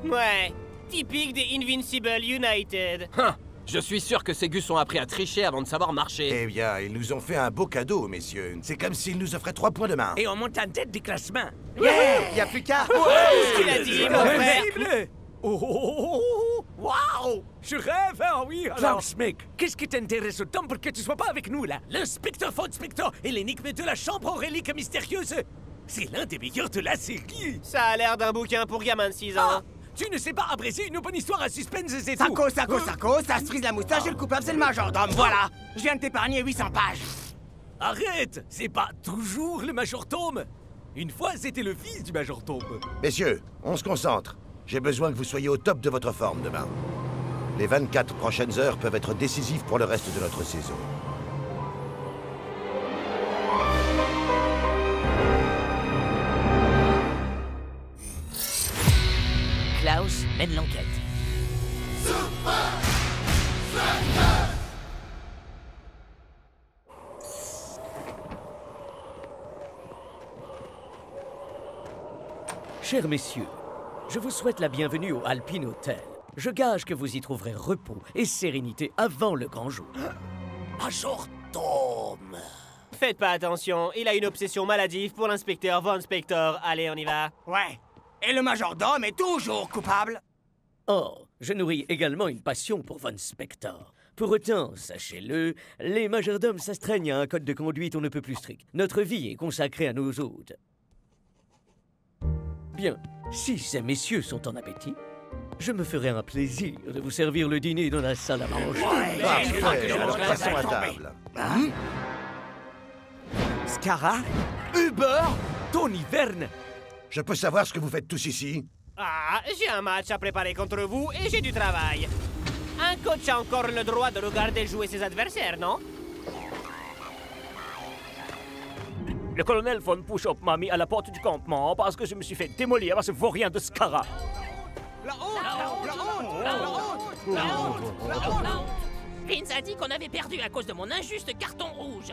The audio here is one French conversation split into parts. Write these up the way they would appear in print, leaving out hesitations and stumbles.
Ouais, typique des Invincible United. Je suis sûr que ces gus ont appris à tricher avant de savoir marcher. Eh bien, ils nous ont fait un beau cadeau, messieurs. C'est comme s'ils nous offraient 3 points de main. Et on monte en tête du classement. Yeah! Y'a plus qu'à... Qu'est-ce qu'il a dit, mon frère? Invincible! Oh, wow! Je rêve, hein, oui, alors... Klaus, mec, qu'est-ce qui t'intéresse autant pour que tu sois pas avec nous, là? L'inspecteur Von Spector et l'énigme de la chambre aux reliques mystérieuses. C'est l'un des meilleurs de la série. Ça a l'air d'un bouquin pour gamin de 6 ans. Ah, tu ne sais pas abraiser une bonne histoire à suspense et tout. Sacco, ça se frise la moustache et le coupable c'est le majordome, voilà! Je viens de t'épargner 800 pages! Arrête! C'est pas toujours le majordome. Une fois, c'était le fils du majordome. Messieurs, on se concentre. J'ai besoin que vous soyez au top de votre forme demain. Les 24 prochaines heures peuvent être décisives pour le reste de notre saison. Klaus mène l'enquête. Chers messieurs, je vous souhaite la bienvenue au Alpine Hotel. Je gage que vous y trouverez repos et sérénité avant le grand jour. Majordome! Faites pas attention, il a une obsession maladive pour l'inspecteur Von Spector. Allez, on y va. Ouais. Et le majordome est toujours coupable! Or, je nourris également une passion pour Von Spector. Pour autant, sachez-le, les majordomes s'astreignent à un code de conduite on ne peut plus strict. Notre vie est consacrée à nos hôtes. Bien, si ces messieurs sont en appétit, je me ferai un plaisir de vous servir le dîner dans la salle à manger. Parfait, alors passons à table. Scara? Uber? Tony Verne? Je peux savoir ce que vous faites tous ici? Ah, j'ai un match à préparer contre vous et j'ai du travail. Un coach a encore le droit de regarder jouer ses adversaires, non? Le colonel Von Push-Up m'a mis à la porte du campement parce que je me suis fait démolir par ce vaurien de Scara. Vince a dit qu'on avait perdu à cause de mon injuste carton rouge.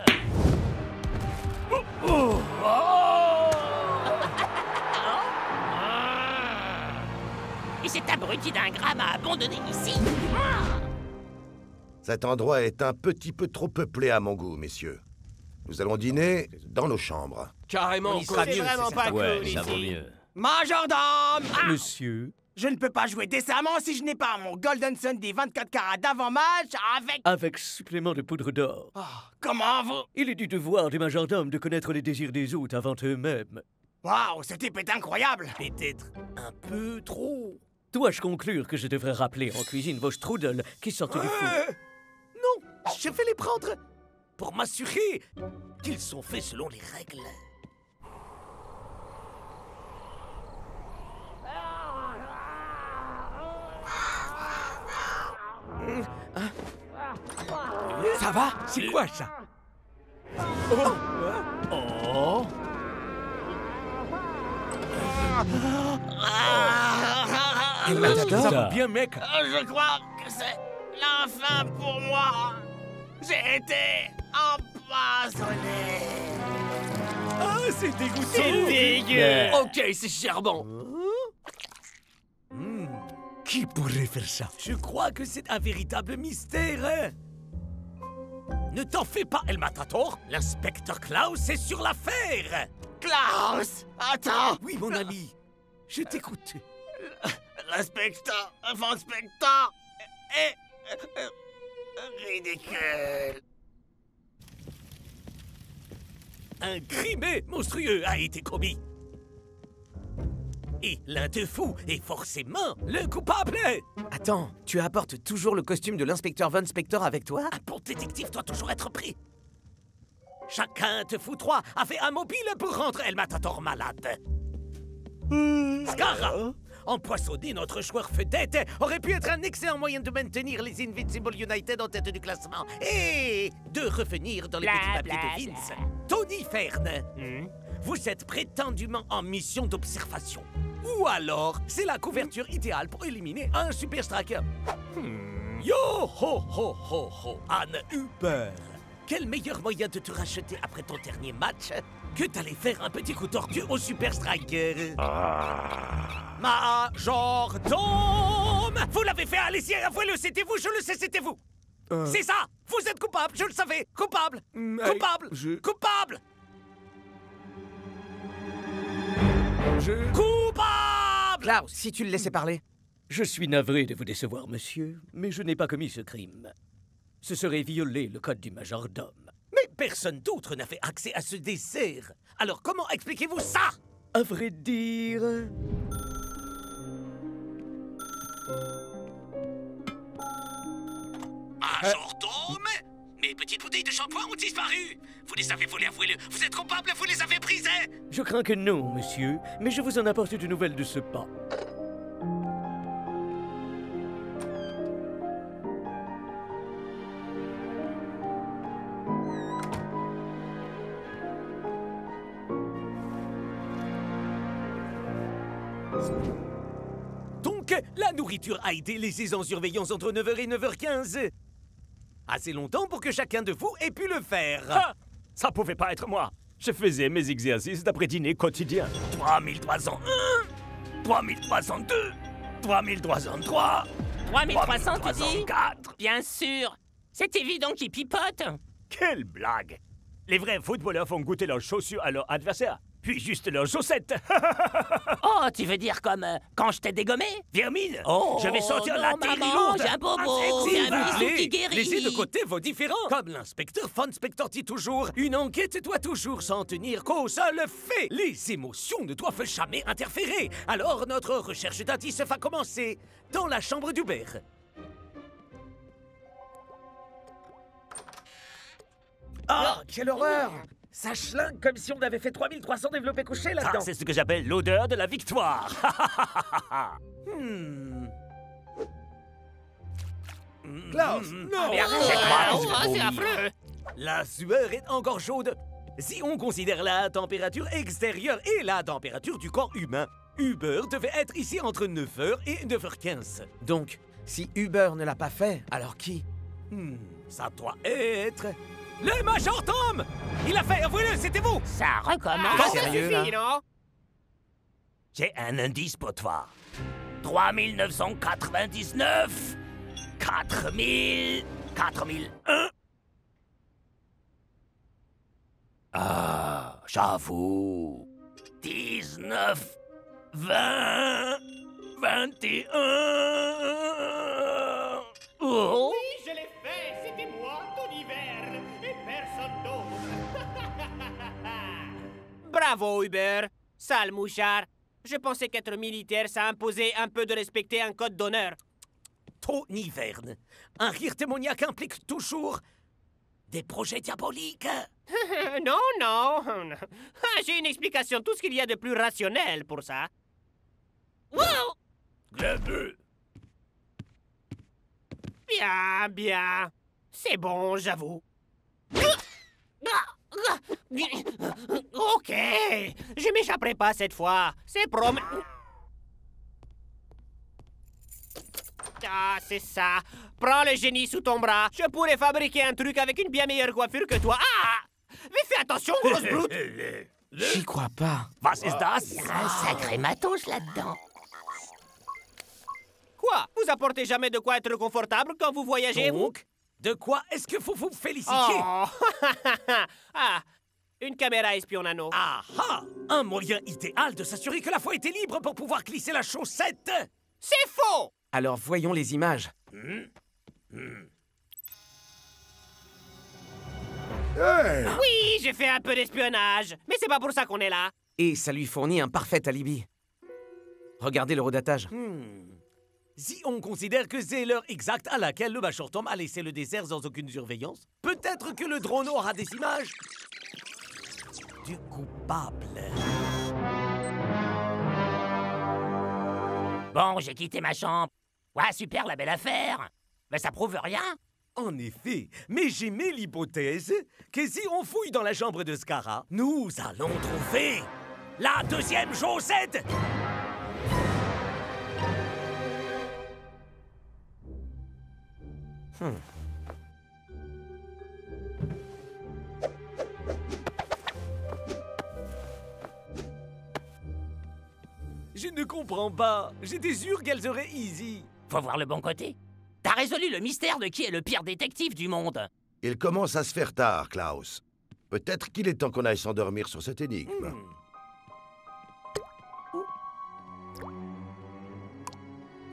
Et cet abruti d'ingrat m'a abandonné ici. Cet endroit est un petit peu trop peuplé à mon goût, messieurs. Nous allons dîner dans nos chambres. Carrément, C'est vraiment pas cool ici. Majordome! Monsieur, Je ne peux pas jouer décemment si je n'ai pas mon Golden Sun des 24 carats d'avant-match avec... avec supplément de poudre d'or. Comment vous... Il est du devoir du majordome de connaître les désirs des hôtes avant eux-mêmes. Waouh, ce type est incroyable! Peut-être un peu trop. Dois-je conclure que je devrais rappeler en cuisine vos strudels qui sortent du four? Non, je vais les prendre pour m'assurer qu'ils sont faits selon les règles. Ça va? C'est quoi ça? Oh! Ça va bien, mec? Je crois que c'est la fin pour moi. J'ai été empoisonné. Ah, c'est dégoûtant! C'est dégueu! Ok, c'est gerbant. Qui pourrait faire ça? Je crois que c'est un véritable mystère. Hein? Ne t'en fais pas, El Matador. L'inspecteur Klaus est sur l'affaire. Klaus! Attends! Oui, mon ami. Je t'écoute. L'inspecteur Von Spector est... ridicule. Un crime monstrueux a été commis. Et l'un de vous est forcément le coupable. Attends, tu apportes toujours le costume de l'inspecteur Von Spector avec toi? Un bon détective doit toujours être pris. Chacun de vous trois a fait un mobile pour rendre El Matador malade. Scara, empoisonner notre joueur vedette aurait pu être un excellent moyen de maintenir les Invincible United en tête du classement et de revenir dans les petits papiers de Vince. Tony Fern, vous êtes prétendument en mission d'observation. Ou alors, c'est la couverture idéale pour éliminer un super striker. Yo ho ho ho ho, Anne Hubert. Quel meilleur moyen de te racheter après ton dernier match que t'allais faire un petit coup tordu au Super Striker. Majordome! Vous l'avez fait, allez-y, avouez-le, c'était vous, je le sais, c'était vous. C'est ça! Vous êtes coupable, je le savais! Coupable! Coupable! Coupable! Coupable! Klaus, si tu le laissais parler. Je suis navré de vous décevoir, monsieur, mais je n'ai pas commis ce crime. Ce serait violer le code du majordome. Mais personne d'autre n'a fait accès à ce dessert. Alors comment expliquez-vous ça? À vrai dire... Majordome? Mes petites bouteilles de shampoing ont disparu. Vous les avez volées, avouez-le. Vous êtes coupable, vous les avez brisées. Je crains que non, monsieur, mais je vous en apporte de nouvelles de ce pas. Donc, la nourriture a été laissée en surveillance entre 9h et 9h15. Assez longtemps pour que chacun de vous ait pu le faire. Ah, ça pouvait pas être moi. Je faisais mes exercices d'après-dîner quotidien. 3301, 3302, 3303, 3300, tu dis? 3304. Bien sûr. C'est évident qu'il pipote. Quelle blague! Les vrais footballeurs font goûter leurs chaussures à leur adversaire, puis juste leurs chaussettes. Oh, tu veux dire comme quand je t'ai dégommé? Vermine, Oh, je vais sortir non, la maman, lourde. j'ai un bobo, S'il j'ai un vous bisou plaît, qui guérit. laissez de côté vos différends. Comme l'inspecteur Von Spector dit toujours, une enquête doit toujours s'en tenir qu'aux seuls faits. Les émotions ne doivent jamais interférer. Alors notre recherche d'indices va commencer dans la chambre d'Hubert. Oh, quelle horreur! Ça schlingue comme si on avait fait 3300 développés couchés Ça, là-dedans. c'est ce que j'appelle l'odeur de la victoire. Klaus, non! Mais arrête, c'est affreux. La sueur est encore chaude. Si on considère la température extérieure et la température du corps humain, Hubert devait être ici entre 9h et 9h15. Donc, si Uber ne l'a pas fait, alors qui? Ça doit être... le majordome! Il a fait, avouez-le, c'était vous! Ça recommence. Ça sérieux, suffit, là? non? J'ai un indice pour toi. 3999, 4000, 4001. Ah, j'avoue. 19, 20, 21. Oh. Oui, je l'ai fait. C'était moi, Tony Verne, et personne d'autre. Bravo, Hubert. Sale mouchard. Je pensais qu'être militaire, ça imposait un peu de respecter un code d'honneur. Tony Verne. Un rire démoniaque implique toujours des projets diaboliques. Non, non. Ah, j'ai une explication, tout ce qu'il y a de plus rationnel pour ça. Wow. Bien, bien. C'est bon, j'avoue. Ok, je m'échapperai pas cette fois. C'est promis. Ah, c'est ça. Prends le génie sous ton bras. Je pourrais fabriquer un truc avec une bien meilleure coiffure que toi. Ah! Mais fais attention, grosse brute. J'y crois pas. Was ist das? Un sacré matos là-dedans. Quoi? Vous apportez jamais de quoi être confortable quand vous voyagez, vous? Donc, de quoi est-ce que vous vous félicitiez? Oh! Ah! Une caméra espion nano. Ah ah! Un moyen idéal de s'assurer que la voie était libre pour pouvoir glisser la chaussette! C'est faux! Alors voyons les images. Oui, j'ai fait un peu d'espionnage. Mais c'est pas pour ça qu'on est là. Et ça lui fournit un parfait alibi. Regardez l'horodatage. Si on considère que c'est l'heure exacte à laquelle le majordome a laissé le dessert sans aucune surveillance, peut-être que le drone aura des images du coupable. Bon, j'ai quitté ma chambre. Ouais, super, la belle affaire. Mais ça prouve rien. En effet, mais j'émets l'hypothèse que si on fouille dans la chambre de Scara, nous allons trouver la deuxième chaussette! Je ne comprends pas. J'étais sûr qu'elles auraient easy. Faut voir le bon côté. T'as résolu le mystère de qui est le pire détective du monde. Il commence à se faire tard, Klaus. Peut-être qu'il est temps qu'on aille s'endormir sur cette énigme.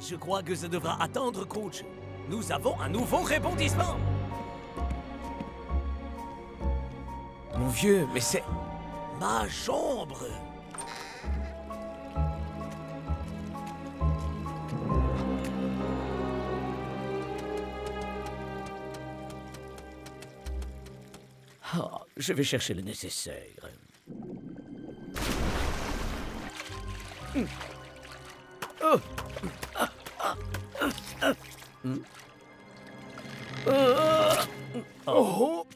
Je crois que ça devra attendre, coach. Nous avons un nouveau rebondissement. Mon vieux, mais c'est... ma chambre. Ah, je vais chercher le nécessaire. Oh. Oh.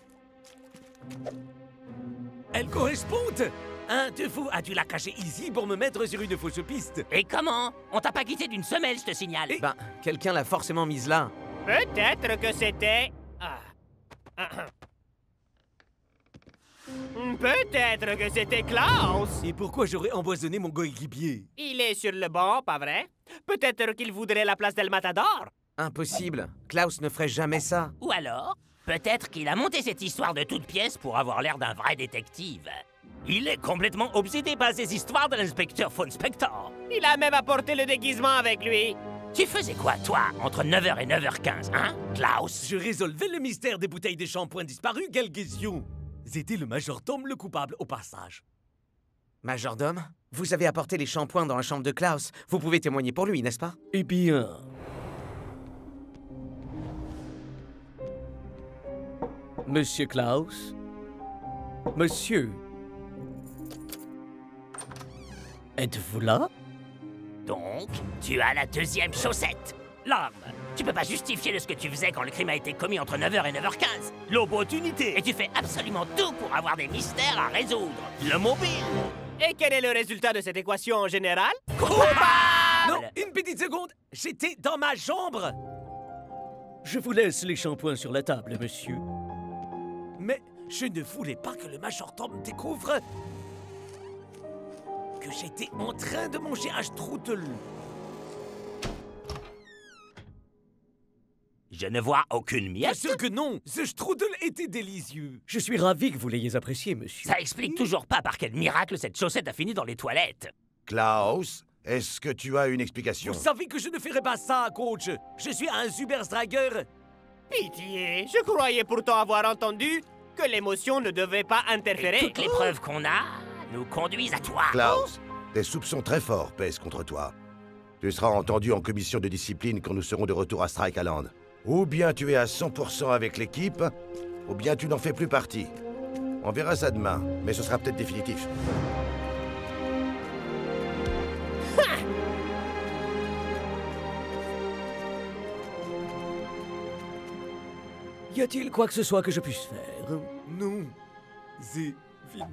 Elles correspondent. Un de vous a dû la cacher ici pour me mettre sur une fausse piste. Et comment? On t'a pas quitté d'une semelle, je te signale. Ben, quelqu'un l'a forcément mise là. Peut-être que c'était... Peut-être que c'était Klaus. Et pourquoi j'aurais empoisonné mon coéquipier? Il est sur le banc, pas vrai? Peut-être qu'il voudrait la place d'El Matador. Impossible. Klaus ne ferait jamais ça. Ou alors, peut-être qu'il a monté cette histoire de toute pièce pour avoir l'air d'un vrai détective. Il est complètement obsédé par ces histoires de l'inspecteur Von Spector. Il a même apporté le déguisement avec lui. Tu faisais quoi, toi, entre 9h et 9h15, hein, Klaus? Je résolvais le mystère des bouteilles de shampoing disparues, quelle question? C'était le majordome le coupable au passage. Majordome, vous avez apporté les shampoings dans la chambre de Klaus. Vous pouvez témoigner pour lui, n'est-ce pas? Eh bien... Monsieur Klaus? Monsieur? Êtes-vous là? Donc, tu as la deuxième chaussette. L'arme. Tu peux pas justifier de ce que tu faisais quand le crime a été commis entre 9h et 9h15. L'opportunité. Et tu fais absolument tout pour avoir des mystères à résoudre. Le mobile. Et quel est le résultat de cette équation en général? Non, une petite seconde. J'étais dans ma chambre. Je vous laisse les shampoings sur la table, monsieur. Mais je ne voulais pas que le majordome découvre que j'étais en train de manger un strudel. Je ne vois aucune Bien miette. sûr que non. Ce strudel était délicieux. Je suis ravi que vous l'ayez apprécié, monsieur. Ça explique toujours pas par quel miracle cette chaussette a fini dans les toilettes. Klaus, est-ce que tu as une explication? Vous savez que je ne ferai pas ça, coach. Je suis un Superstrager. Pitié, je croyais pourtant avoir entendu que l'émotion ne devait pas interférer. Et toutes les preuves qu'on a nous conduisent à toi. Klaus, des soupçons très forts pèsent contre toi. Tu seras entendu en commission de discipline quand nous serons de retour à Strike Island. Ou bien tu es à 100% avec l'équipe, ou bien tu n'en fais plus partie. On verra ça demain, mais ce sera peut-être définitif. Y a-t-il quoi que ce soit que je puisse faire? Non, c'est fini.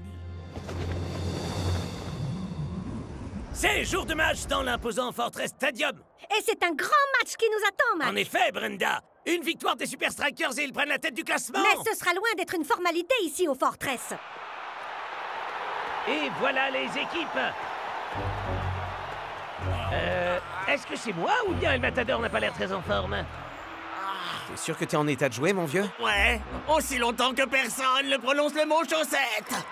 C'est jour de match dans l'imposant Fortress Stadium. Et c'est un grand match qui nous attend, Max. En effet, Brenda. Une victoire des Super Strikers et ils prennent la tête du classement. Mais ce sera loin d'être une formalité ici au Fortress. Et voilà les équipes. Est-ce que c'est moi ou bien El Matador n'a pas l'air très en forme? T'es sûr que t'es en état de jouer, mon vieux? Ouais, aussi longtemps que personne ne prononce le mot chaussette.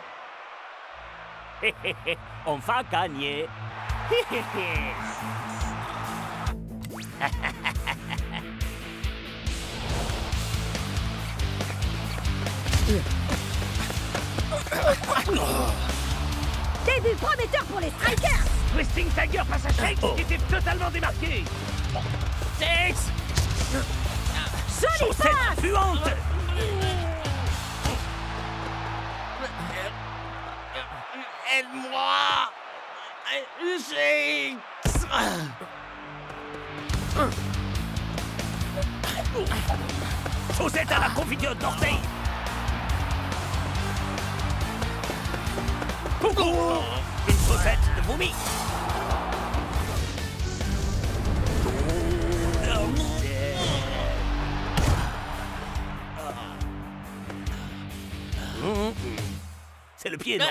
On va gagner. Début prometteur pour les Strikers. Twisting Tiger face à Shakes qui était totalement démarqué. Six. Jolie Chaussette passe. puante. Aide-moi. Six. Chaussette à la confiture d'orteil. Coucou. Une chaussette de vomi. C'est le pied, non?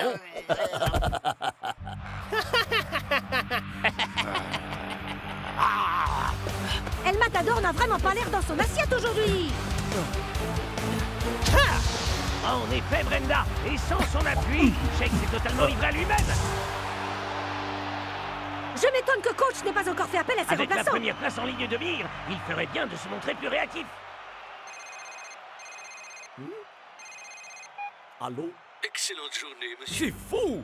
vraiment pas l'air dans son assiette aujourd'hui. En effet, Brenda, et sans son appui, Shake s'est totalement livré à lui-même. Je m'étonne que coach n'ait pas encore fait appel à ses Avec la remplaçants. première place en ligne de mire, il ferait bien de se montrer plus réactif. Allô? Excellente journée, monsieur. C'est fou!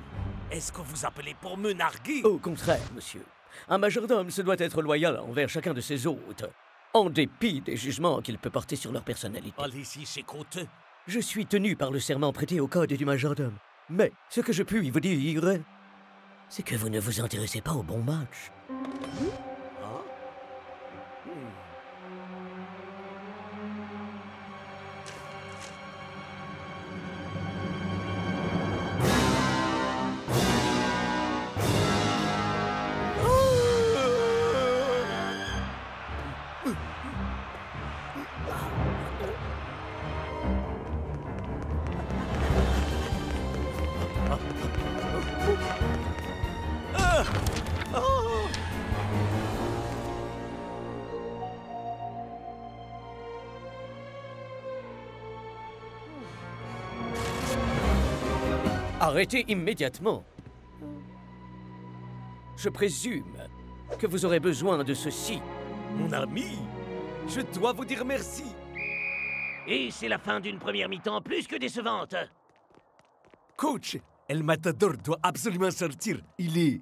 Est-ce que vous appelez pour me narguer? Au contraire, monsieur. Un majordome se doit être loyal envers chacun de ses hôtes, en dépit des jugements qu'il peut porter sur leur personnalité. Allez-y, c'est côte. Je suis tenu par le serment prêté au code du majordome. Mais ce que je puis vous dire, c'est que vous ne vous intéressez pas au bon match. Arrêtez immédiatement. Je présume que vous aurez besoin de ceci. Mon ami, je dois vous dire merci. Et c'est la fin d'une première mi-temps plus que décevante. Coach, El Matador doit absolument sortir. Il est...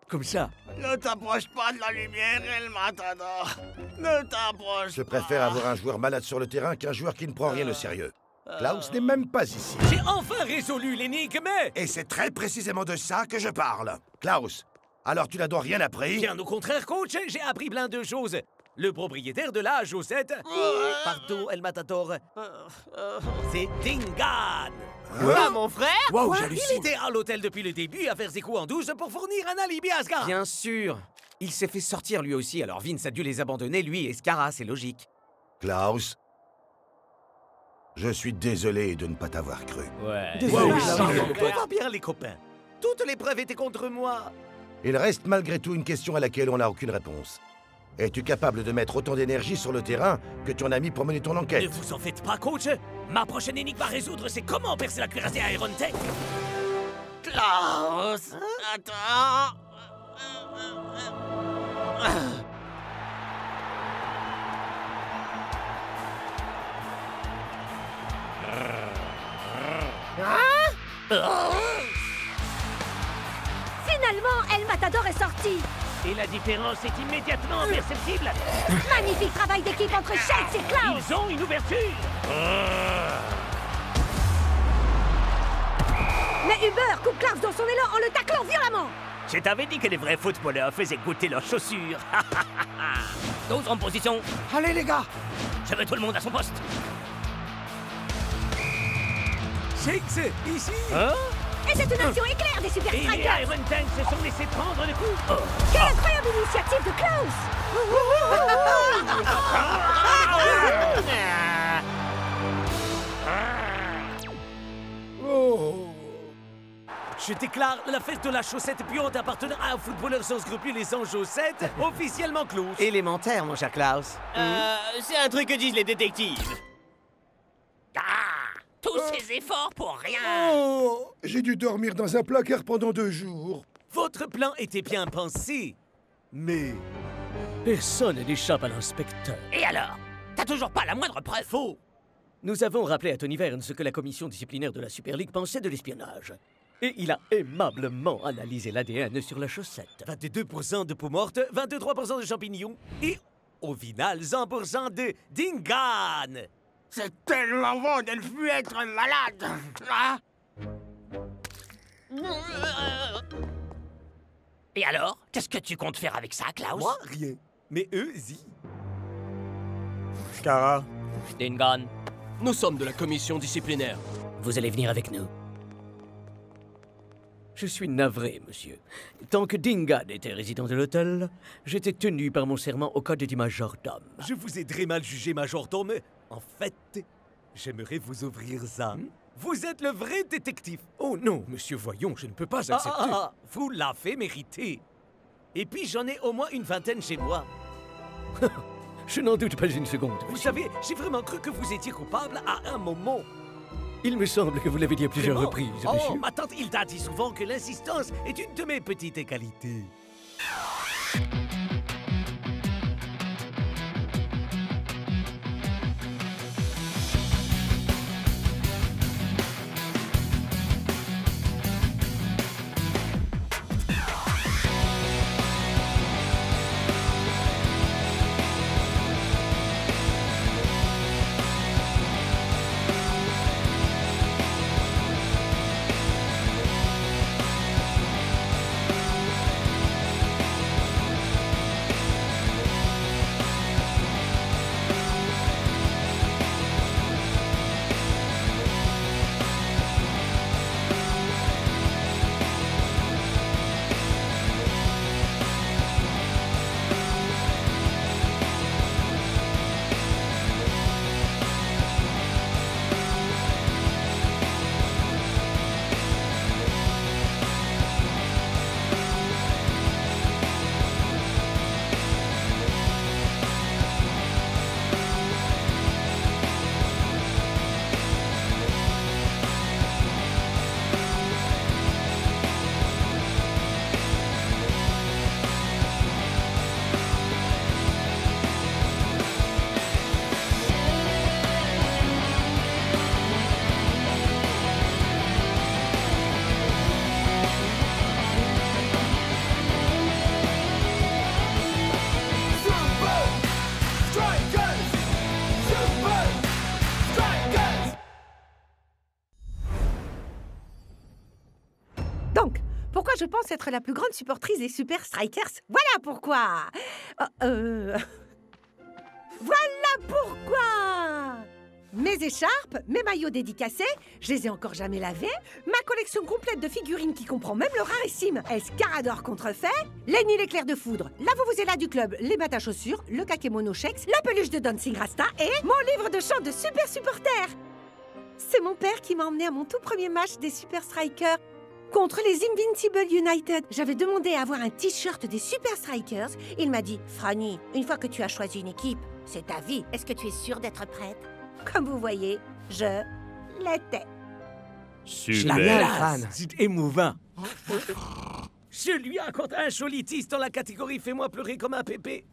comme ça. Ne t'approche pas de la lumière, El Matador. Ne t'approche Je préfère avoir un joueur malade sur le terrain qu'un joueur qui ne prend rien au sérieux. Klaus n'est même pas ici. J'ai enfin résolu l'énigme. Et c'est très précisément de ça que je parle. Klaus, alors tu n'as donc rien appris? Bien au contraire, coach, j'ai appris plein de choses. Le propriétaire de la chaussette... Pardon, El Matador. C'est Dingan. Quoi, mon frère? Wow, j'hallucine. Il était à l'hôtel depuis le début à faire ses coups en douce pour fournir un alibi à Scar. Bien sûr. Il s'est fait sortir lui aussi, alors Vince a dû les abandonner, lui et Scara, c'est logique. Klaus, je suis désolé de ne pas t'avoir cru. Ouais. Wow, tout va bien, les copains. Toutes les preuves étaient contre moi. Il reste malgré tout une question à laquelle on n'a aucune réponse. Es-tu capable de mettre autant d'énergie sur le terrain que tu en as mis pour mener ton Ne enquête? vous en faites pas, coach. Ma prochaine énigme à résoudre, c'est comment percer la cuirassée à Iron Tech. Klaus, attends. Finalement, El Matador est sorti. Et la différence est immédiatement perceptible. Magnifique travail d'équipe entre Shakes et Klaus. Ils ont une ouverture. Mais Uber coupe Klaus dans son élan en le taclant violemment. Je t'avais dit que les vrais footballeurs faisaient goûter leurs chaussures. Tous en position. Allez, les gars. Je veux tout le monde à son poste. Shakes, ici. Et c'est une action éclair des Super Et les Strikers. Iron Tanks se sont laissés prendre le coup. Quelle incroyable initiative de Klaus. Je déclare la fête de la chaussette puante appartenant à un footballeur sans scrupules et sans chaussettes officiellement close. Élémentaire, mon cher Klaus. C'est un truc que disent les détectives. Tous ces efforts pour rien. Oh, j'ai dû dormir dans un placard pendant 2 jours. Votre plan était bien pensé, mais... Personne n'échappe à l'inspecteur. Et alors? T'as toujours pas la moindre preuve? Faux. Nous avons rappelé à Tony Verne ce que la commission disciplinaire de la Super League pensait de l'espionnage. Et il a aimablement analysé l'ADN sur la chaussette. 22% de peau morte, 23% de champignons et, au final, 100% de Dingan. C'est tellement bon de ne plus être malade. Ah. Et alors? Qu'est-ce que tu comptes faire avec ça, Klaus? Moi, rien. Mais eux, y. Scara. Dingan. Nous sommes de la commission disciplinaire. Vous allez venir avec nous. Je suis navré, monsieur. Tant que Dingan était résident de l'hôtel, j'étais tenu par mon serment au code du majordome. Je vous ai très mal jugé, majordome. En fait, j'aimerais vous ouvrir ça. Vous êtes le vrai détective. Oh non, monsieur, voyons, je ne peux pas accepter. Vous l'avez mérité. Et puis j'en ai au moins une vingtaine chez moi. Je n'en doute pas une seconde. Vous savez, j'ai vraiment cru que vous étiez coupable à un moment. Il me semble que vous l'avez dit à plusieurs Vraiment? reprises, Oh, monsieur. ma tante Hilda dit souvent que l'insistance est une de mes petites qualités. Donc, pourquoi je pense être la plus grande supportrice des Super Strikers? Voilà pourquoi. Voilà pourquoi. Mes écharpes, mes maillots dédicacés, je les ai encore jamais lavés, ma collection complète de figurines qui comprend même le rarissime Escarador contrefait, Lenny l'éclair de foudre, la Vuvuzela du club, les battes à chaussures, le Kakemono Shex, la peluche de Dancing Rasta et mon livre de chant de super supporters. C'est mon père qui m'a emmené à mon tout premier match des Super Strikers contre les Invincible United. J'avais demandé à avoir un t-shirt des Super Strikers. Il m'a dit, Franny, une fois que tu as choisi une équipe, c'est ta vie. Est-ce que tu es sûre d'être prête? Comme vous voyez, je l'étais. Génial, Fran. C'est émouvant. Je lui accorde un joli tease dans la catégorie Fais-moi pleurer comme un pépé.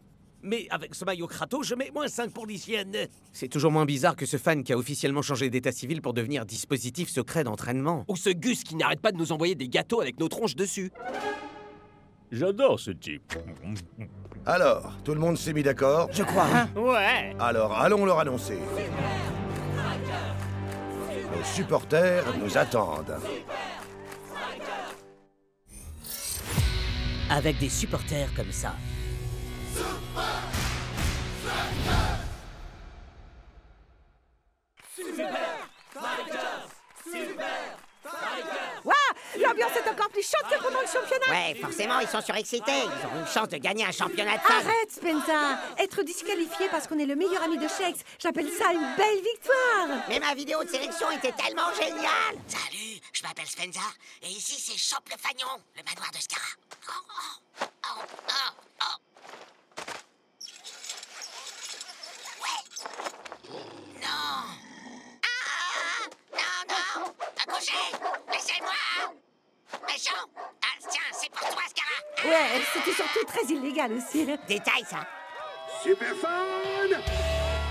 Mais avec ce maillot Kratos, je mets -5 pour l'hygiène. C'est toujours moins bizarre que ce fan qui a officiellement changé d'état civil pour devenir dispositif secret d'entraînement. Ou ce Gus qui n'arrête pas de nous envoyer des gâteaux avec nos tronches dessus. J'adore ce type. Alors, tout le monde s'est mis d'accord? Je crois. Ouais. Alors, allons leur annoncer. Nos supporters nous attendent. Avec des supporters comme ça. Waouh, l'ambiance est encore plus chaude que pendant le championnat. Ouais, forcément, ils sont surexcités. Ils auront une chance de gagner un championnat de femmes. Arrête, Spencer. Être disqualifié parce qu'on est le meilleur ami de Shex, j'appelle ça une belle victoire. Mais ma vidéo de sélection était tellement géniale. Salut, je m'appelle Spencer, et ici c'est Chope le Fagnon, le manoir de Scara. Ouais. Non. Non. Accouchez. Laissez-moi. Méchant. Ah, tiens, c'est pour toi, Scara. Ouais, c'était surtout très illégal aussi. Détail, ça. Super fun!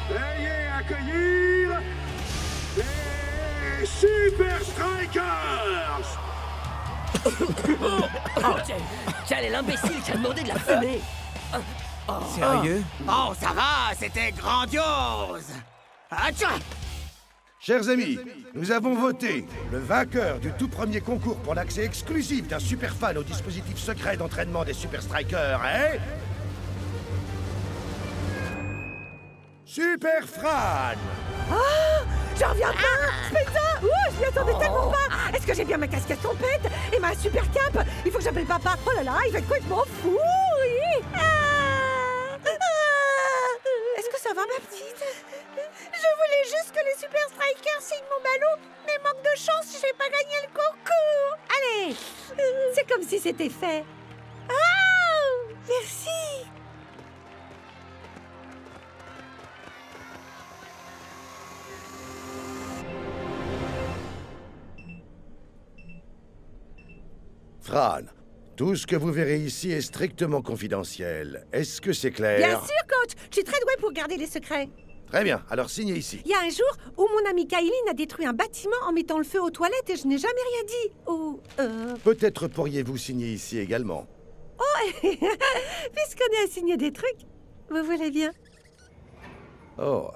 Veuillez accueillir les Super Strikers! Oh, quel est l'imbécile qui a demandé de la fumer? Sérieux? Oh, ça va, c'était grandiose. Atcha! Chers amis, nous avons voté. Le vainqueur du tout premier concours pour l'accès exclusif d'un super fan au dispositif secret d'entraînement des Super Strikers est... Super Fran! Oh, j'en reviens pas, Spencer. Je m'y attendais tellement pas. Est-ce que j'ai bien ma casquette tempête et ma super cape? Il faut que j'appelle papa. Oh là là, il va être complètement fou. Oui. Est-ce que ça va, ma petite? Je voulais juste que les Super Strikers signent mon ballot, mais manque de chance, j'ai pas gagné le concours. Allez, c'est comme si c'était fait. Oh, merci. Fran, tout ce que vous verrez ici est strictement confidentiel. Est-ce que c'est clair? Bien sûr, coach. Je suis très douée pour garder les secrets. Très bien, alors signez ici. Il y a un jour où mon ami Kylie a détruit un bâtiment en mettant le feu aux toilettes et je n'ai jamais rien dit. Ou, Peut-être pourriez-vous signer ici également. Oh, puisqu'on est à signer des trucs, vous voulez bien? Oh.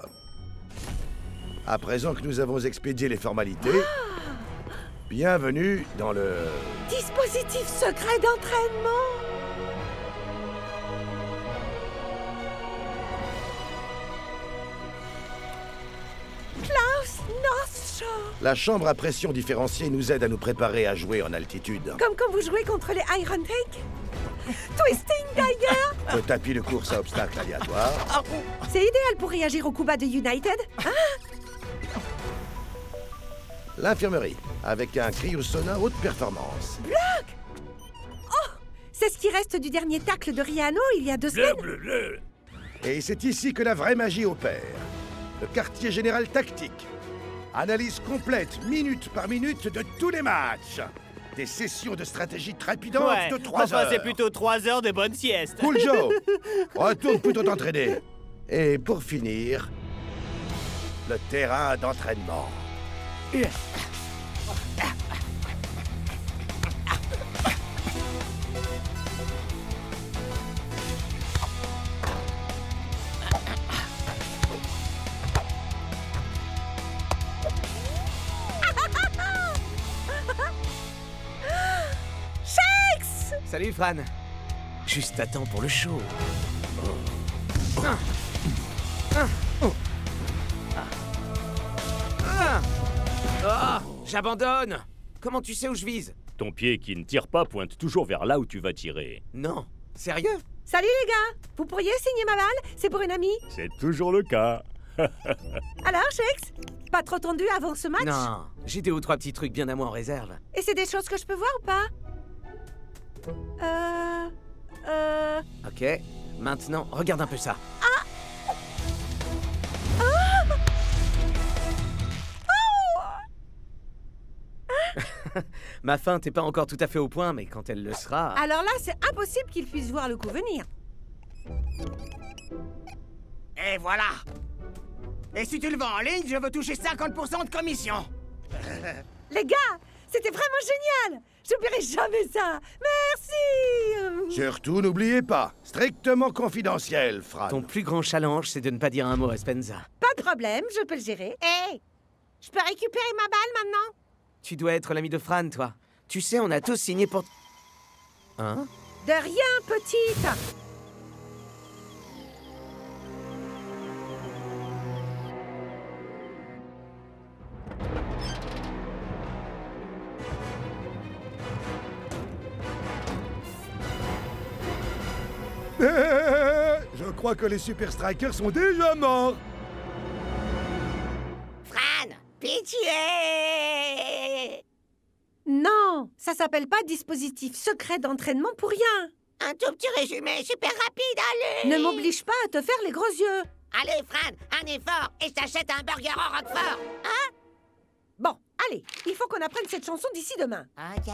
À présent que nous avons expédié les formalités, bienvenue dans le... Dispositif secret d'entraînement. Klaus North Shore. La chambre à pression différenciée nous aide à nous préparer à jouer en altitude. Comme quand vous jouez contre les Iron Tank. Twisting Tiger. Le tapis de course à obstacles aléatoires. C'est idéal pour réagir au coup bas de United. L'infirmerie, avec un cryosauna haute performance. Bloc. Oh, c'est ce qui reste du dernier tacle de Riano il y a 2 semaines. Et c'est ici que la vraie magie opère. Le quartier général tactique. Analyse complète, minute par minute, de tous les matchs. Des sessions de stratégie trépidantes de 3 heures. C'est plutôt 3 heures de bonne sieste. Cool Joe, retourne plutôt t'entraîner. Et pour finir, le terrain d'entraînement. Salut, Fran. Juste à temps pour le show. J'abandonne. Comment tu sais où je vise? Ton pied qui ne tire pas pointe toujours vers là où tu vas tirer. Non. Sérieux? Salut les gars. Vous pourriez signer ma balle? C'est pour une amie. C'est toujours le cas. Alors, Shex? Pas trop tendu avant ce match? Non. J'ai 2 ou 3 petits trucs bien à moi en réserve. Et c'est des choses que je peux voir ou pas? Ok. Maintenant, regarde un peu ça. Ma feinte n'est pas encore tout à fait au point, mais quand elle le sera... Alors là, c'est impossible qu'il puisse voir le coup venir. Et voilà. Et si tu le vends en ligne, je veux toucher 50% de commission. Les gars, c'était vraiment génial. J'oublierai jamais ça. Merci. Surtout, n'oubliez pas, strictement confidentiel, Fran. Ton plus grand challenge, c'est de ne pas dire un mot à Spenza. Pas de problème, je peux le gérer. Hé, je peux récupérer ma balle maintenant? Tu dois être l'ami de Fran, toi. Tu sais, on a tous signé pour... Hein? De rien, petite. Je crois que les Super Strikers sont déjà morts. Fran, pitié! Non, ça s'appelle pas dispositif secret d'entraînement pour rien. Un tout petit résumé super rapide, allez! Ne m'oblige pas à te faire les gros yeux. Allez, Fran, un effort et je t'achète un burger au Roquefort, hein? Bon, allez, il faut qu'on apprenne cette chanson d'ici demain. Ok.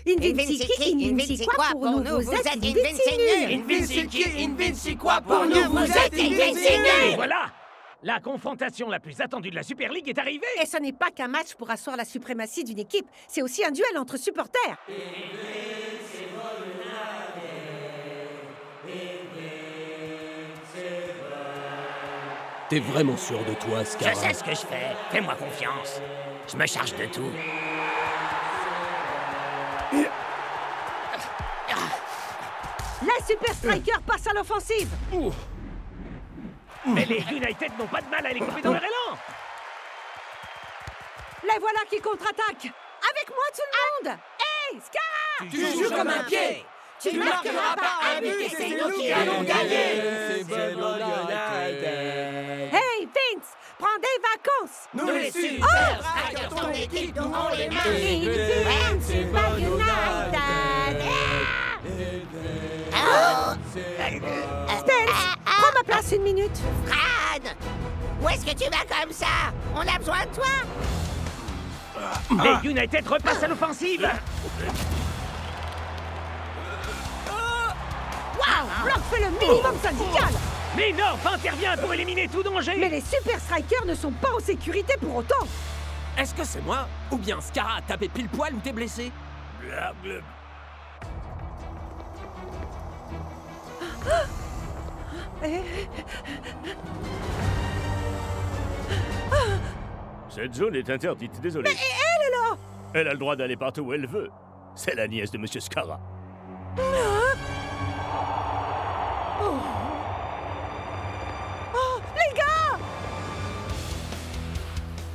Invinci quoi pour nous, vous êtes Invinci nuls. Invinci quoi pour nous, vous êtes Invinci nuls. Et voilà! La confrontation la plus attendue de la Super League est arrivée! Et ce n'est pas qu'un match pour asseoir la suprématie d'une équipe, c'est aussi un duel entre supporters. T'es vraiment sûr de toi, Scar? Je sais ce que je fais. Fais-moi confiance. Je me charge de tout. Les Super Strikers passent à l'offensive. Mais les United n'ont pas de mal à les couper dans leur élan! Les voilà qui contre-attaquent. Avec moi, tout le monde. Hey, Scar! Tu joues comme un pied. Tu ne marqueras pas un but et c'est nous qui allons gagner. Hey, Vince, prends des vacances. Nous les Super Strikers, ton équipe, nous on les mains. Invincible United. Spence, prends ma place une minute. Fran! Où est-ce que tu vas comme ça? On a besoin de toi? Les United repassent à l'offensive! Block fait le minimum syndical. Mais North intervient pour éliminer tout danger. Mais les Super Strikers ne sont pas en sécurité pour autant. Est-ce que c'est moi? Ou bien Scara a tapé pile poil ou t'es blessé? Blablabla. Cette zone est interdite, désolé. Mais elle alors? Elle a le droit d'aller partout où elle veut. C'est la nièce de Monsieur Scara. Les gars!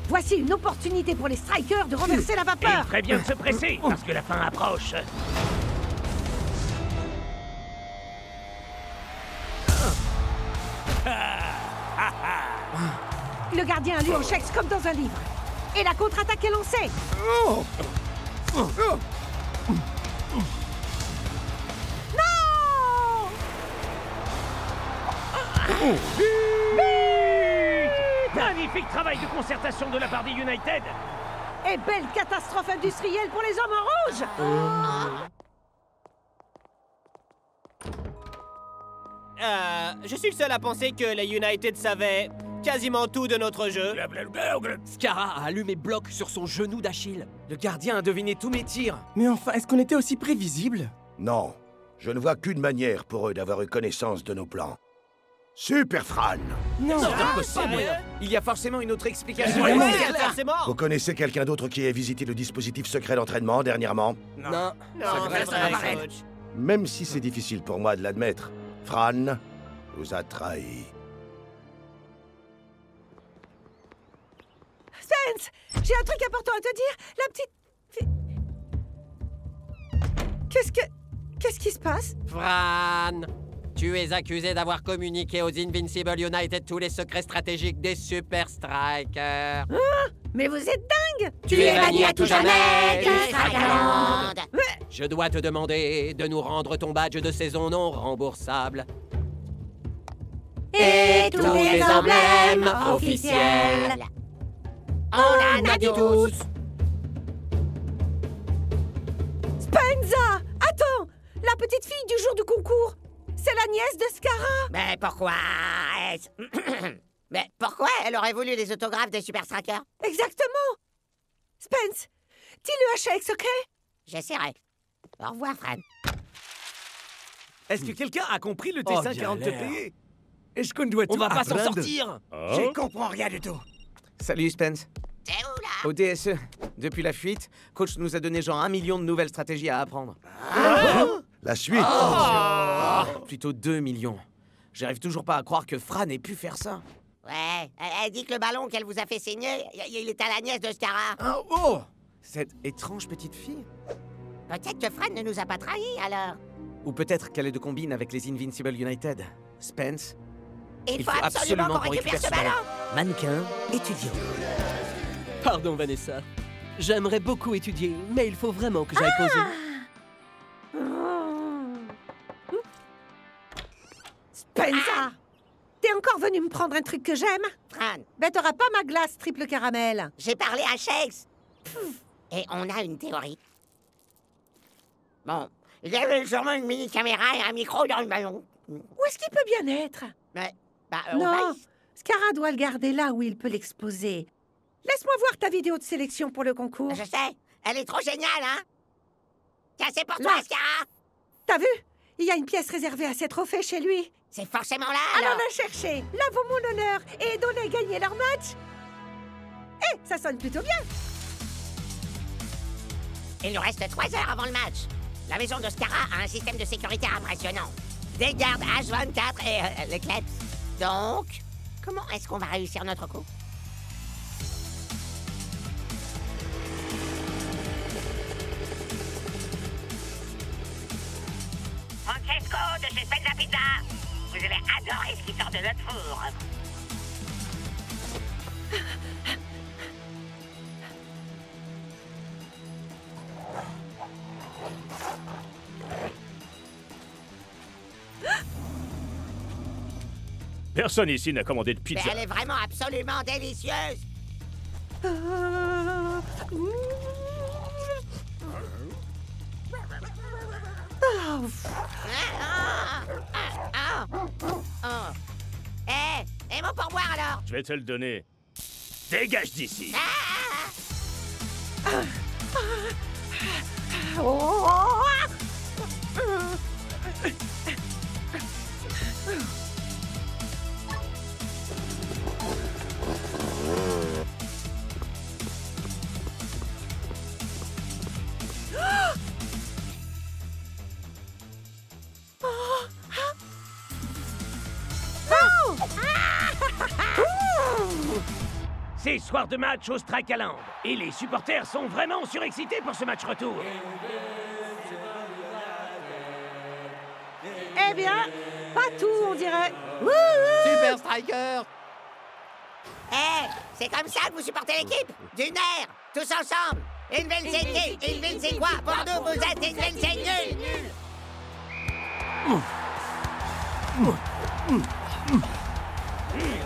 Voici une opportunité pour les Strikers de renverser la Et il vapeur. ferait bien de se presser, parce que la fin approche. Le gardien a lu en chèque comme dans un livre. Et la contre-attaque est lancée. Non! Magnifique travail de concertation de la part des United. Et belle catastrophe industrielle pour les hommes en rouge. Je suis le seul à penser que les United savaient quasiment tout de notre jeu. Scara a allumé Block sur son genou d'Achille. Le gardien a deviné tous mes tirs. Mais enfin, est-ce qu'on était aussi prévisible? Non, je ne vois qu'une manière pour eux d'avoir eu connaissance de nos plans. Super Fran! Non, c'est impossible. Il y a forcément une autre explication. Forcément. Vous connaissez quelqu'un d'autre qui ait visité le dispositif secret d'entraînement dernièrement? Non. Non, ça serait coach. Même si c'est difficile pour moi de l'admettre, Fran nous a trahis. Spence, j'ai un truc important à te dire. La petite... Qu'est-ce qui se passe? Fran, tu es accusé d'avoir communiqué aux Invincible United tous les secrets stratégiques des Super Strikers. Mais vous êtes dingue! Tu es banni à tout jamais du Strikeland. Je dois te demander de nous rendre ton badge de saison non remboursable. Et tous les emblèmes officiels. On en a dit tous. Spenza! Attends! La petite fille du jour du concours! C'est la nièce de Scara! Mais pourquoi est-ce... Mais pourquoi elle aurait voulu les autographes des Super Strikers? Exactement! Spence, dis-le à Shake secret! J'essaierai. Au revoir, Fran. Est-ce que quelqu'un a compris le T5 40 TP? Est-ce qu'on doit tout On va pas s'en apprendre? sortir. Je comprends rien du tout. Salut Spence. T'es où, là? Au DSE, depuis la fuite, coach nous a donné genre 1 million de nouvelles stratégies à apprendre. La suite! Plutôt 2 millions. J'arrive toujours pas à croire que Fran ait pu faire ça. Ouais, elle dit que le ballon qu'elle vous a fait signer, il est à la nièce de Scara. Cette étrange petite fille. Peut-être que Fran ne nous a pas trahis, alors. Ou peut-être qu'elle est de combine avec les Invincible United. Spence, Il faut absolument qu'on récupère ce ballon. Mannequin, étudiant. Pardon, Vanessa. J'aimerais beaucoup étudier, mais il faut vraiment que j'aille poser. Spenza! T'es encore venu me prendre un truc que j'aime? Fran, Ben t'auras pas ma glace triple caramel. j'ai parlé à Shakes. Et on a une théorie. Bon, il y avait sûrement une mini-caméra et un micro dans le ballon. Où est-ce qu'il peut bien être? Mais, on va Non, Scara doit le garder là où il peut l'exposer. Laisse-moi voir ta vidéo de sélection pour le concours. Je sais, elle est trop géniale, hein? Tiens, c'est pour Là. toi, Scara. T'as vu? Il y a une pièce réservée à ses trophées chez lui. C'est forcément là, Allons alors. la chercher, lavons mon honneur et aidons-les gagner leur match. Eh, ça sonne plutôt bien. Il nous reste 3 heures avant le match. La maison de Scara a un système de sécurité impressionnant. Des gardes H24 et les Klebs. Donc, comment est-ce qu'on va réussir notre coup? Francesco de chez Spenza Pizza. Vous allez adorer ce qui sort de notre four. Personne ici n'a commandé de Mais pizza. elle est vraiment absolument délicieuse. Mon pourboire alors. Je vais te le donner. Dégage d'ici. C'est soir de match au Strikeland. Et les supporters sont vraiment surexcités pour ce match retour. Eh bien, pas tout, on dirait. Super Striker! Eh, c'est comme ça que vous supportez l'équipe? Du nerf, tous ensemble. Invincible, Invincible quoi? Pour nous, vous êtes Invincible nul.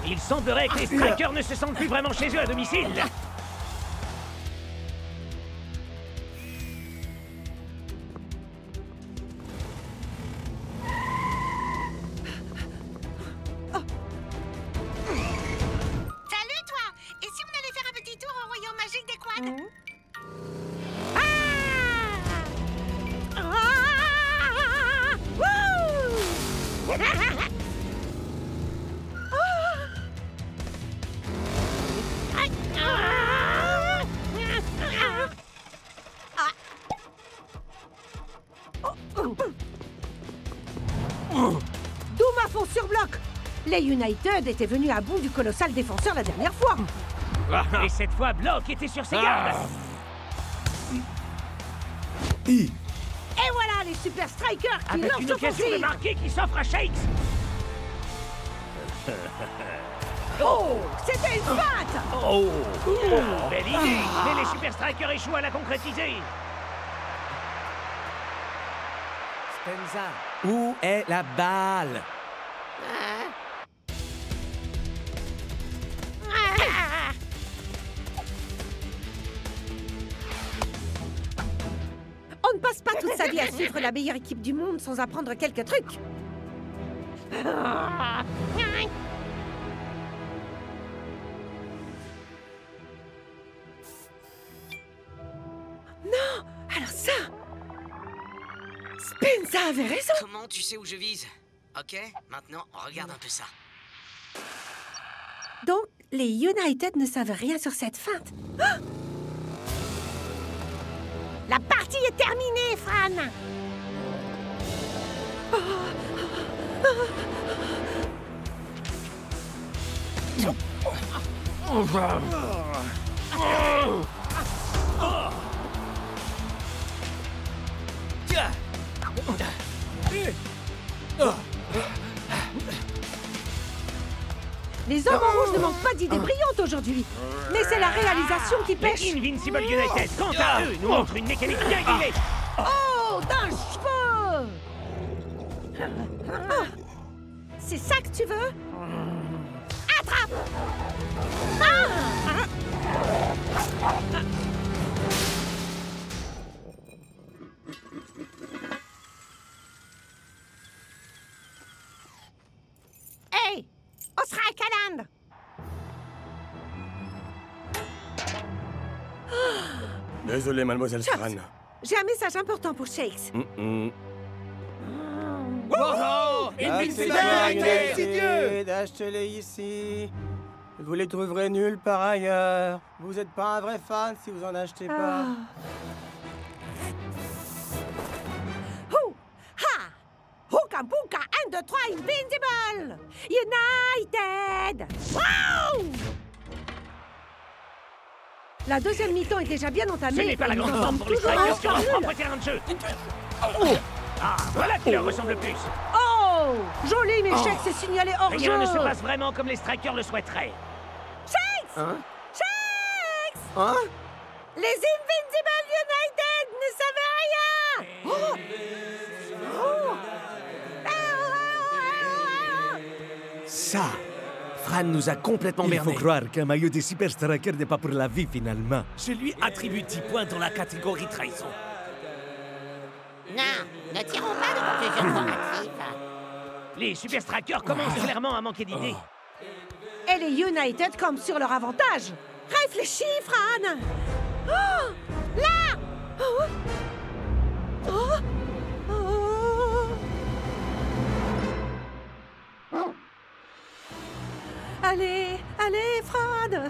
Il semblerait que les Strikers ne se sentent plus vraiment chez eux à domicile. Salut toi! Et si on allait faire un petit tour au royaume magique des quads? Doom à fond sur bloc. Les United étaient venus à bout du colossal défenseur la dernière fois. Et cette fois, Block était sur ses gardes. Et voilà les Super Strikers qui Avec lancent une occasion de l'offensive. marquer qui s'offre à Shakes. Oh, c'était une feinte. Oh, belle idée. Mais les Super Strikers échouent à la concrétiser. Spenza, où est la balle? On ne passe pas toute sa vie à suivre la meilleure équipe du monde sans apprendre quelques trucs. Non, alors ça... Spenza avait raison. Comment tu sais où je vise? Ok, maintenant, regarde un peu ça. Donc, les United ne savent rien sur cette feinte. Ah! La partie est terminée, Fran. Les hommes en rouge ne manquent pas d'idées brillantes aujourd'hui. Mais c'est la réalisation qui pêche. Les Invincible United, quant à eux, nous montrent une mécanique bien huilée. Oh, d'un cheveu! Oh, c'est ça que tu veux? Attrape! Hey! On sera à Caland! Désolé, mademoiselle Fran. J'ai un message important pour Shakes. Achetez-les ici. Vous les trouverez nulle part ailleurs. Vous n'êtes pas un vrai fan si vous en achetez pas. Hooka Booka 1, 2, 3, Invincible! United! Wow! La deuxième mi-temps est déjà bien entamée. Ce n'est pas la et nous grande en forme sommes pour les toujours à un Strikers sur score leur nul. propre terrain de jeu. Ah, voilà qui leur ressemble le plus. Oh! Joli, mais Shakes s'est signalé hors jeu. Rien ne se passe vraiment comme les Strikers le souhaiteraient. Shakes! Hein? Shakes! Hein? Les Invincible United ne savaient rien! Oh! Oh! Ça, Fran nous a complètement Il bernés. faut croire qu'un maillot des Super Strikers n'est pas pour la vie, finalement. Je lui attribue 10 points dans la catégorie trahison. Non, ne tirons pas de conclusions trop hâtives. Les Super Strikers commencent clairement à manquer d'idées. Et les United campent sur leur avantage. Réfléchis, Fran. Oh, là. Oh. Oh. Oh. Allez, allez, Fran.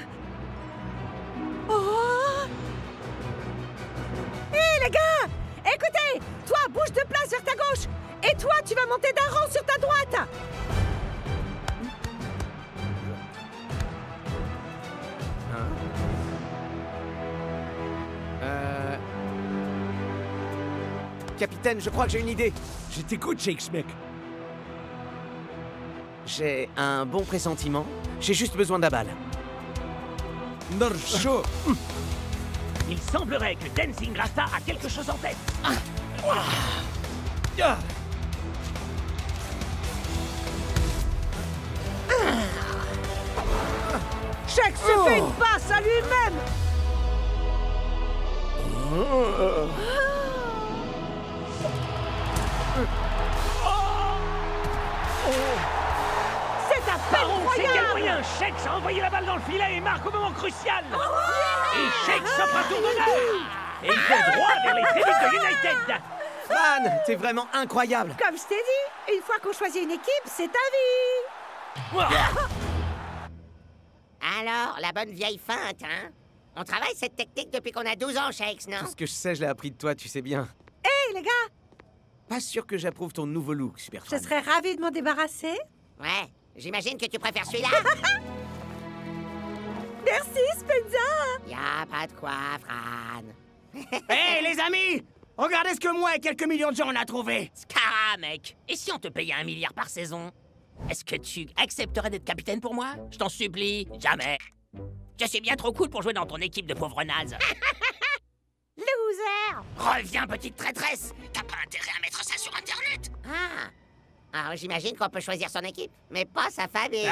Oh. Hé, les gars, écoutez, toi, bouge de place vers ta gauche. Et toi, tu vas monter d'un rang sur ta droite. Capitaine, je crois que j'ai une idée. Je t'écoute, Shakes, mec. J'ai un bon pressentiment. J'ai juste besoin d'un balle. Norcho. Il semblerait que Dancing Rasta a quelque chose en tête. Shake se fait une passe à lui-même. C'est à peine C'est quel croyable. moyen Shakes a envoyé la balle dans le filet et marque au moment crucial. Et Shakes s'offre un tour d'honneur. Et il fait droit vers les tribunes de United. Fran, t'es vraiment incroyable. Comme je t'ai dit, une fois qu'on choisit une équipe, c'est ta vie. Alors, la bonne vieille feinte, hein? On travaille cette technique depuis qu'on a 12 ans, Shakes, non? Tout ce que je sais, je l'ai appris de toi, tu sais bien. Hé, les gars, Pas sûr que j'approuve ton nouveau look, Super je Fran. serais ravie de m'en débarrasser. Ouais, j'imagine que tu préfères celui-là. Merci, Spenza. Y'a pas de quoi, Fran. Hé, les amis! Regardez ce que moi et quelques millions de gens on a trouvé! Scara, mec. Et si on te payait 1 milliard par saison? Est-ce que tu accepterais d'être capitaine pour moi? Je t'en supplie. Jamais. Je suis bien trop cool pour jouer dans ton équipe de pauvres nazes. Loser! Reviens, petite traîtresse. T'as pas intérêt à mettre ça sur Internet. Ah! Alors, j'imagine qu'on peut choisir son équipe, mais pas sa famille.